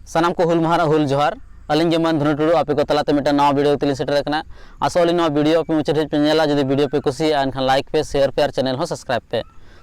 सानाम को हुल माहा हुल जोहार अलिंग जमान धनु टुडू आपे को तलाते मिटा नवा वीडियो तेली सेटर कना आसोली नवा वीडियो पे मुझे पे नेला जदि वीडियो पे खुशी एनखान लाइक पे शेयर पे और चैनल हो सब्सक्राइब पे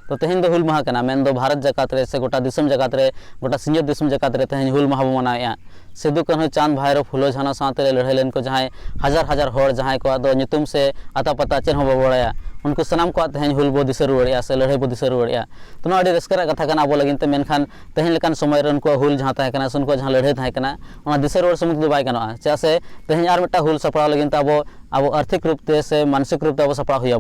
तो तेहन दो हुल माहा कना मेन दो भारत जकात रे से गोटा दिसम जकात रे गोटा सिंह दिसम जकात रे तेहन हुल माहा बो मनाया सिद्धू कान्हू चांद भाईरो फुलो झाना साथे लड़ाई लेन को जहां हजार हजार होड़ जहां को दो नितुम से आता पता चेन हो बड़ाया उनको सनाम को तेहन हुल बो दिस रुआड़िया से लड़ाई बो दिस रुआड़िया तो ना रस्कर कथा कना अब लगिन ते मेनखान तेहन लेकान समय रे उनको हुल जहां ताहे कना उनको जहां लड़ाई ताहे कना ओना दिस रुआड़ समुद्र दो बाय कना चा से तेहन आर मिटा हुल सपड़ा लगिन ते अब आर्थिक रूप ते से मानसिक रूप ते अब सपड़ा हुई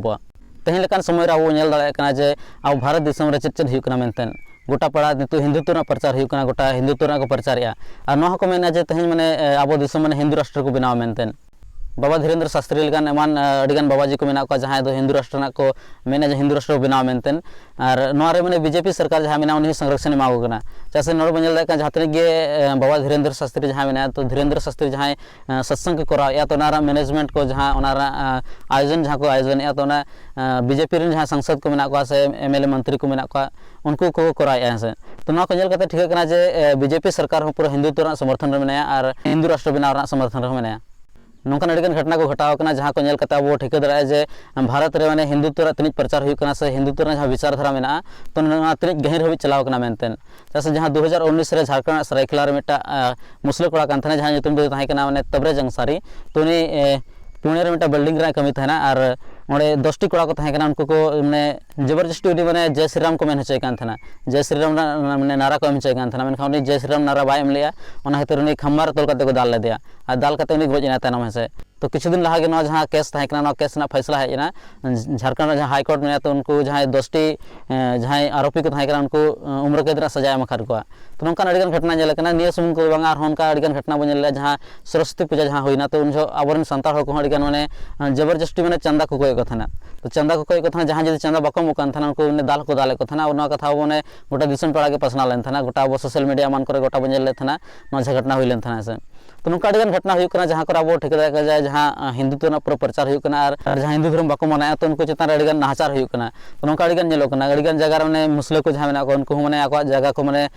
तेहन लेकान समय रे अब नेल दाड़े कना जे अब भारत दिसम रे चेद हुई कना मेनतेन गोटा पड़ा नितु हिंदुत्व प्रचार हुई कना गोटा हिंदुत्व को प्रचार और नोहा को मेना जे तेहन माने अब दिसम माने हिंदू राष्ट्र को बनाव मेनतेन बाबा धीरेन्द्र शास्त्री लेकान एमान अडिगान बाबाजी को मेना को जहां दो हिंदू राष्ट्र को मेना जे हिंदू राष्ट्र को बनाव मेनतेन और नोआ रे माने बीजेपी सरकार जहां मेना उन्हीं संरक्षण एमाव कना जैसे नोर बनेल का जहां तने गे बाबा धीरेन्द्र शास्त्री जहां मेना तो धीरेन्द्र शास्त्री जहां सत्संग कराव या तो नारा मैनेजमेंट को जहां ओनारा आयोजन जहां को आयोजन या तो ना बीजेपी रे जहां सांसद को मेना को से एमएलए मंत्री को मेना को उनको को कराया से तो ना को नेल कते ठीक कना जे बीजेपी सरकार हो पूरा हिंदुत्व समर्थन रे मेना और हिंदू राष्ट्र बनाव समर्थन रे मेना नौकान अड़गन घटना को घटाव कना जहां को नेल कता वो ठिका दरा जे भारत रे माने हिंदुत्व तिनिज प्रचार हुई कना से हिंदुत्व जहां विचारधारा मेना तो ना तिनिज गहिर हबि चलाव कना मेनतेन जैसे जहां 2019 रे झारखंड सरायकेला रे मेटा मुस्लिम कोड़ा कान थाने जहां नितुम दो ताहे कना माने तबरे जंगसारी तो उनी पुणे रे मेटा बिल्डिंग रे कमी थाना और ओडे 10टी कोड़ा को ताहे कना उनको को माने जबरदस्ती उडी माने जय श्री राम को मेन होचय कान थाना जय श्री राम माने नारा को एम होचय कान थाना मेनखान उनी जय श्री राम नारा बाय एम लिया ओना हेतर उनी खम्बार तोल कते को दाल ले दिया और दाल कते उनी गोजना तानम हेसे तो किछु दिन लहा गे जहां केस ताहे कना केस ना फैसला हेजना झारखंड जहां हाई कोर्ट में तो उनको जहां 10टी जहां आरोपी को ताहे कना उनको उम्र कैद रा सजा एम खार को तो नोंकान अडिगन घटना जेल कना निया सुमुंग को बांगा होनका अडिगन घटना बनेला जहां सरस्वती पूजा जहां होइना तो उनजो आबरन संताल को अडिगन माने जबरदस्ती माने चंदा को कोय को थाना तो चंदा को कोय को थाना जहां जदि चंदा बको मुकान थाना उनको ने दाल को दाले को थाना और कथा माने गोटा दिसम टोला के पसना लेन थाना गोटा अब सोशल मीडिया मान करे गोटा बनेल थाना न घटना होइलेन थाना से तो नोंका अडिगन घटना हुई कना जहां कर अब ठिका का जाय जहां हिंदुत्व ना पूरा प्रचार हुई कना और जहां हिंदू धर्म बको मनाया तो उनको चेतन अडिगन नाहचार हुई कना तो नोंका अडिगन नेलो कना अडिगन जगह रे माने मुस्लिम को जहां मेना को उनको माने आको जगह को माने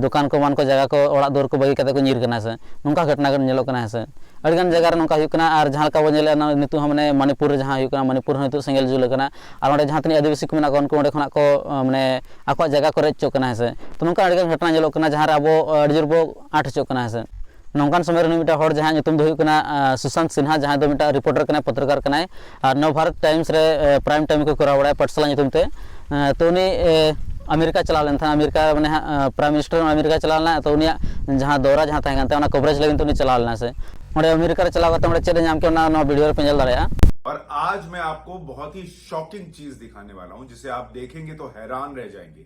दुकान को मान को जगह को ओड़ा दूर को बगी कते को नीर कना से नोंका घटना नेलो कना से अडिगन जगह रे नोंका हुई कना और जहां का बनेले नितु माने मणिपुर जहां हुई कना मणिपुर नितु सेंगेल जुल कना और ओंडे जहां तनी आदिवासी को मेना को उनको ओंडे खना को माने आको जगह को रेच कना से तो नोंका अडिगन घटना नेलो कना जहां रे अब अडिजोर बो आठ चो कना से नौकान समय रे मिटा हर जहां नितुम दो हुई कना सुशांत सिन्हा जहां दो मिटा रिपोर्टर कना पत्रकार कना और नव भारत टाइम्स रे प्राइम टाइम को करा बड़ा पटसला नितुम ते तो उनी अमेरिका चला लेन था अमेरिका माने प्राइम मिनिस्टर अमेरिका चला लेना तो उनिया जहां दौरा जहां ताहे कानते ओना कवरेज लगिन तो उनी चला लेना से ओंडे अमेरिका रे चला गते ओंडे चेले नाम के ओना वीडियो रे पेंजल दाड़या। और आज मैं आपको बहुत ही शॉकिंग चीज दिखाने वाला हूं जिसे आप देखेंगे तो हैरान रह जाएंगे।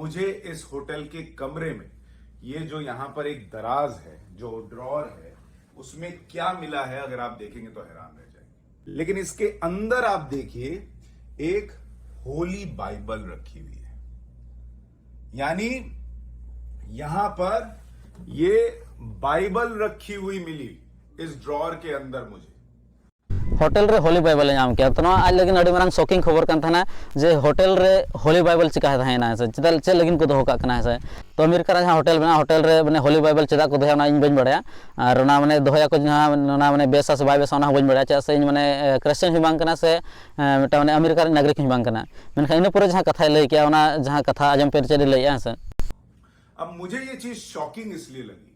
मुझे इस होटल के कमरे में ये जो यहां पर एक दराज है जो ड्रॉर है उसमें क्या मिला है अगर आप देखेंगे तो हैरान रह जाएंगे। लेकिन इसके अंदर आप देखिए एक होली बाइबल रखी हुई है, यानी यहां पर ये बाइबल रखी हुई मिली इस ड्रॉर के अंदर मुझे होटल रे होली बाइबल नाम किया तो आज लगिन अड़ी मारंग शॉकिंग खबर कान थाना जे होटल रे होली बाइबल चिका थाना से चेदल चे लगिन को दोहो का कना से तो अमेरिका रे जहां होटल बना होटल रे माने होली बाइबल चेदा को दोया ना इन बन बड़या और ओना माने दोया को जहां ओना माने बेसा से बाय बेसा ना बन बड़या चे से इन माने क्रिश्चियन ही बांग कना से मेटा माने अमेरिका रे नागरिक ही बांग कना मेनखा इन पूरे जहां कथा लई किया ओना जहां कथा आजम पे चेदे लईया से। अब मुझे ये चीज शॉकिंग इसलिए लगी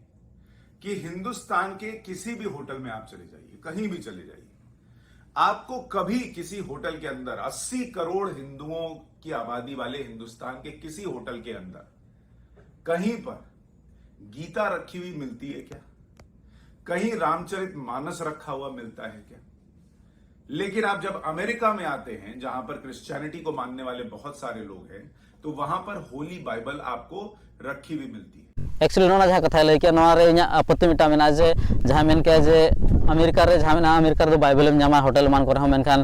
कि हिंदुस्तान के किसी भी होटल में आप चले जाइए, कहीं भी चले जाइए, आपको कभी किसी होटल के अंदर 80 करोड़ हिंदुओं की आबादी वाले हिंदुस्तान के किसी होटल के अंदर कहीं पर गीता रखी हुई मिलती है क्या? कहीं रामचरित मानस रखा हुआ मिलता है क्या? लेकिन आप जब अमेरिका में आते हैं जहां पर क्रिश्चियनिटी को मानने वाले बहुत सारे लोग हैं तो वहां पर होली बाइबल आपको रखी हुई मिलती है। एक्चुअली नोना जहां कथा लई के नोआ रे इना आपत्ति मिटा मेना जे जहां मेन के जे अमेरिका रे जहां मेना अमेरिका रे बाइबल में जामा होटल मान को मेनखान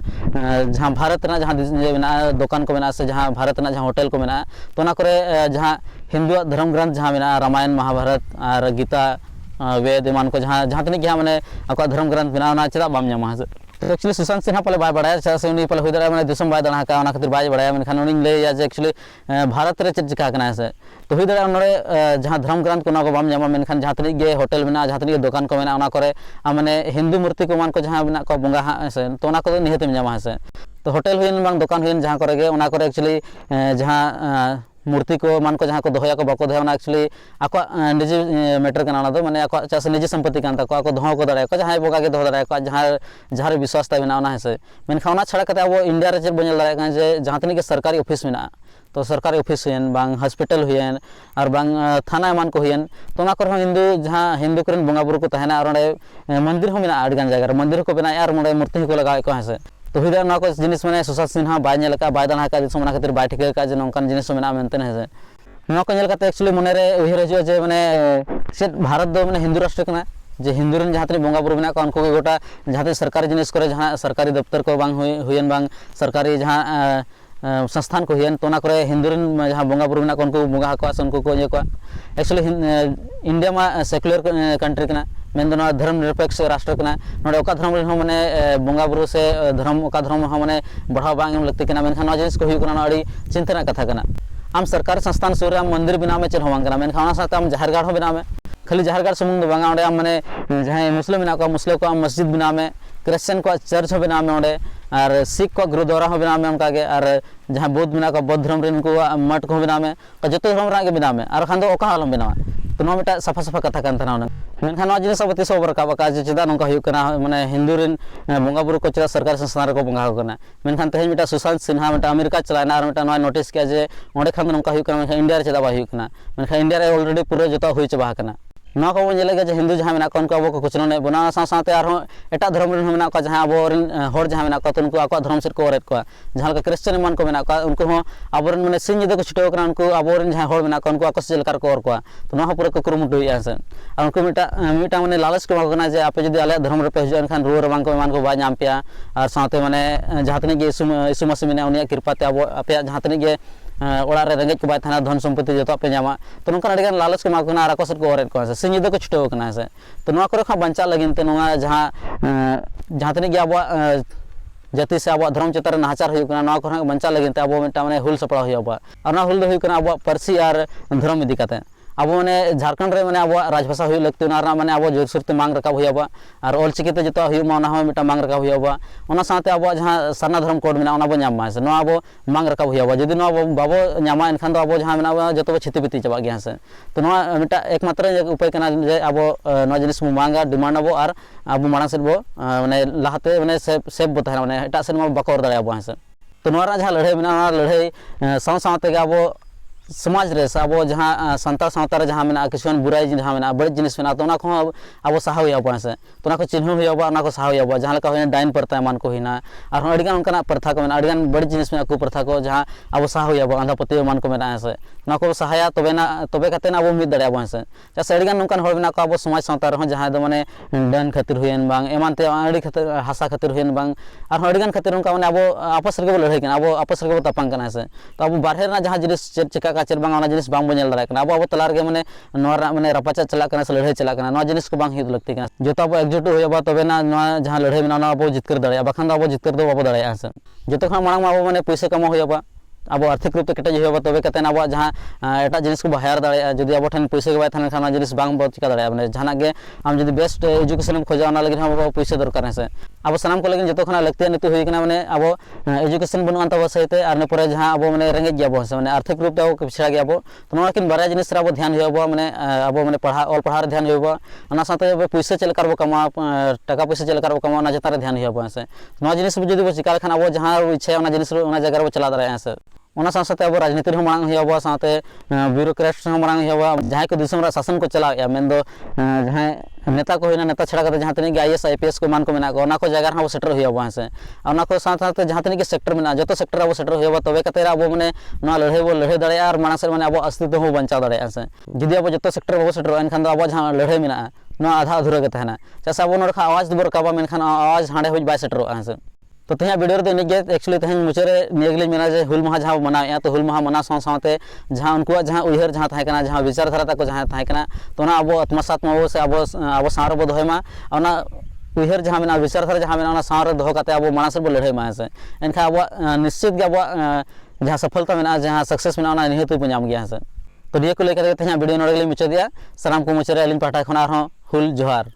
जहां भारत ना जहां मेना दुकान को मेना से जहां भारत ना जहां होटल को मेना तो ना करे जहां हिंदू धर्म ग्रंथ जहां मेना रामायण महाभारत और गीता वेद मान को जहां जहां तनी के माने आपका धर्म ग्रंथ मेना ना चेदा बाम जामा एक्चुअली सुशांत सिन्हा पहले बाय बड़ा चेदा से उनी पहले हुई दाड़ा माने दिसम बाय दाड़ा का खातिर बाय बड़ा मेनखान उनी लैया जे एक्चुअली भारत रे चेद चिका कना से तो हुई दाड़ा नोडे जहां धर्म ग्रंथ को ना को बाम जामा मेनखान जहां तनी गे होटल मेना जहां तनी दुकान को मेना करे माने हिंदू मूर्ति को मान को जहां मेना को बंगा से तो ना को निहत में जामा से तो होटल हुइन बांग दुकान हुइन जहां करे गे उना करे एक्चुअली जहां मूर्ति को मान को जहां को दोहया को बाको दोहया एक्चुअली आको निजी मैटर कना दो माने आको चास निजी संपत्ति कान ताको आको दोह को दड़ाय को जहां बोगा के दोह दड़ाय को जहां विश्वास ता बिना है से मेनखाना छड़ा कते अब इंडिया रे चेद बनेल दड़ाय जे जहां तनी के सरकारी ऑफिस मेना तो सरकारी ऑफिस हुएन बांग हॉस्पिटल हुएन और बांग थाना मान को हुएन तो ना कर हिंदू जहां हिंदू करन बंगा बुरु को तहना और मंदिर हो मेना आडगान जगह मंदिर को बना और मोडे मूर्ति को लगाय को है तो हुई दाड़ा को जिनिस माने सुशांत सिन्हा बाय नेल का बाय दाड़ा का दिसम खातिर बाय ठिक का जे नोंकान जिनिस मेना मेनते है नो को नेल काते एक्चुअली मने रे उहिर हजो जे माने से भारत दो माने हिंदू राष्ट्र कना जे हिंदू रन जहां तनी बंगा बुरु मेना को उनको गोटा जहां ते सरकारी जिनिस करे जहां सरकारी दफ्तर को बांग हुएन बांग सरकारी जहां संस्थान को हुएन तो ना करे हिंदू रन जहां बंगा बुरु मेना को उनको बंगा को उनको को ये को एक्चुअली इंडिया मा सेक्युलर कंट्री कना मेन धर्म निरपेक्ष राष्ट्र कना नोडे ओका धर्म रे माने बंगा बुरु से धर्म ओका धर्म माने बढ़ावा बांग एम लगती कना मेनखान ना जिनिस को हुई कना अड़ी चिंता कथा कना आम सरकारी संस्थान सूर आम मंदिर बनाव में चल होवांग कना मेनखान ओना साथ आम जहरगाड़ हो बनाव में खाली जहरगाड़ सुमुंग दो बांगा ओंडे आम माने जहां मुस्लिम मेना को मुस्लिम को आम मस्जिद बनाव में क्रिश्चियन को चर्च हो बनाव में ओंडे और सिख को गुरुद्वारा हो बनाव में उनका के और जहां बौद्ध मेना को बौद्ध धर्म रेन को मठ को बनाव में और जतो धर्म रा के बनाव में और खान दो ओका हालम बनाव तो नो मिटा सफा सफा कथा कान तना मेनखान नो जिनिस अब तिसो बरका का जे चेदा नोंका हुई कना माने हिंदू रेन बंगा बुरु को चेदा सरकारी संस्थान को बंगा कना मेनखान तेज मिटा सुशांत सिन्हा मिटा अमेरिका चलाना और मिटा नो नोटिस किया जे ओंडे खान नोंका हुई कना मेनखान इंडिया रे चेदा बा हुई कना मेनखान इंडिया रे ऑलरेडी पूरा जतो हुई चबा कना ना को जेलेगा जे हिंदू जहां मेना को उनको अब को कुछ ने बना साथे और एटा धर्म रेन मेना को जहां अब होर जहां मेना को तो उनको आको धर्म सेट को ओरेत को जहां का क्रिश्चियन मान को मेना को उनको हो अब माने सिंह दे को छुटो कना उनको अब जहां होर मेना को उनको आको सेलकार को और को तो ना पूरा को कुरुमुटु हुई आसे और उनको मिटा माने लालच को कना जे आपे जदी आले धर्म रे पे हिजन खान रुवर बांग को मान को बा नाम पिया और साथे माने जहां तने के यीशु मसीह मेना उनिया कृपा ते अब आपे जहां तने के ओड़ा रे रेंगेज को बाय थाना धन संपत्ति जो पे जामा तो नोका अड़गान लालच को माकना आको सेट को ओरेत को से सिंह दे को छुटो कना से तो नोआ करे खा बंचा लगिन ते नोआ जहां तने के अब जाति से अब धर्म चेतार नाचार हुई कना नोआ को बंचा लगिन ते अब मिटा माने हुल सपड़ा हुई अब और ना हुल दो हुई कना अब परसी और धर्म इदी काते अब माने झारखंड रे माने अब राजभाषा हुई लगती ना माने अब जोरसुरते मांग रखा हुई अब और ऑलचिकिते जो हुई मा ना मिटा मांग रखा हुई अब ओना साथे अब जहां सरना धर्म कोड मेना ओना बो नाम से नो अब मांग रखा हुई अब जदी नो बाबो नामा एनखान दो अब जहां मेना जतो छिति पिति चबा गया से तो नो मिटा एकमात्र उपाय कना जे अब नो जिनिस मांगा डिमांड अब और अब मांग से बो माने लाहाते माने सेफ बो तहना माने एटा से मा बकोर दड़े अब से तो नोरा जहां लड़ाई मेना लड़ाई साथे अब समाज रे अब जहां संताल सावता रे जहां मेना किछुन बुराई जहां मेना बड़ जिनिस मेना तो ना को अब साहा हुई अब से तो ना को चिन्ह हुई अब ना को साहा हुई अब जहां लका होय डाइन प्रथा मान को हिना और अडिगान उनका प्रथा को मेना अडिगान बड़ जिनिस मेना को प्रथा को जहां अब साहा हुई अब आंधा पति मान को मेना से ना को सहाया तबे कते ना अब मिद दड़े अब से जैसे अडिगान नोंकान होय मेना को अब समाज सावता रे जहां दो माने डाइन खातिर हुयन बांग एमान ते अडी खातिर हासा खातिर हुयन बांग और अडिगान खातिर उनका माने अब आपस रे लड़ाई कना अब आपस रे तपांग कना से तो अब बाहर ना जहां जिनिस चिका का चेर बांग जिनिस बांग बो नेल दाड़ा कना अब तला रे माने नोरा माने रपाचा चला कना से लड़ाई चला कना नो जिनिस को बांग हिद लगती कना जो तो अब एकजुट होय तबे ना जहां लड़ाई मेना अब जितकर दाड़ा बाखान अब जितकर दो बाबो दाड़ा से जो खान मांग अब माने पैसा कमा होय अब आर्थिक रूप से केटेज हो तबे कते अब जहां एटा जिनिस को हायर दाड़ा जदि अब ठन पैसा के बाय थान खाना जिनिस बांग बो चिका दाड़ा माने जहां गे आम जदि बेस्ट एजुकेशन खोजा ना लगे हम पैसा दरकार है अब सामान को लगे जो खाना लगती नीति हुई कना माने अब एजुकेशन बनुआन तब सहित और परे जहां अब माने रेंगेज गया बो से माने आर्थिक रूप से पिछड़ा गया बो तो नोआ किन बारे जिनिस अब ध्यान होबो माने अब माने पढ़ा ऑल पढ़ा ध्यान होबो ओना साथे पैसा चल कर बो कमा टाका पैसा चल कर बो कमा ना जतारे ध्यान होबो से नोआ जिनिस जदि बो चिका खाना अब जहां इच्छा ओना जिनिस ओना जगह रे चला दाड़ा से ओना साथे अब राजनीति रे मांग होबो साथे ब्यूरोक्रेट मांग होबो जहां को दिसम रा शासन को चलाया मेन दो जहां नेता को होना नेता छड़ा जहां तनी आईएएस आईपीएस को मान को मेना को ओना को जगह हाँ सेटर होबो से ओना को साथ जहां तनी के सेक्टर मेना जो सेक्टर अब सेटर होबो तबे कते अब माने ना लड़ाई दाड़ा और मानस माने अब अस्तित्व हो बंचाव दाड़ा से जदि अब जो सेक्टर बाबो सेटर एनखान अब जहां लड़ाई मेना ना आधा अधूरा के तहना जैसे अब नोर आवाज दबो रकाबा मेनखान आवाज हांडे हो बाय सेटर से तो तेज वीडियो रे निगे एक्चुअली तेज मुचारे निगली मेना जे हुल माहा जहां मनाया तो हुल माहा मना साथे जहां उनको जहां उहर जहां थाय कना जहां विचारधारा तक जहां थाय कना तो ना अब आत्मसात से अब सार बो दोहेमा ओना उहर जहाँ में विचारधारा जहाँ में सारे दोह करते अब मानस बो लड़ाई मा से एनखा अब निश्चित अब जहाँ सफलता में जहाँ सक्सेस में निहत बो नाम गया से तो निया को लेकर वीडियो नोड़े मुचाद सामान को मुचाद अली पाटा खन हुल जोहार।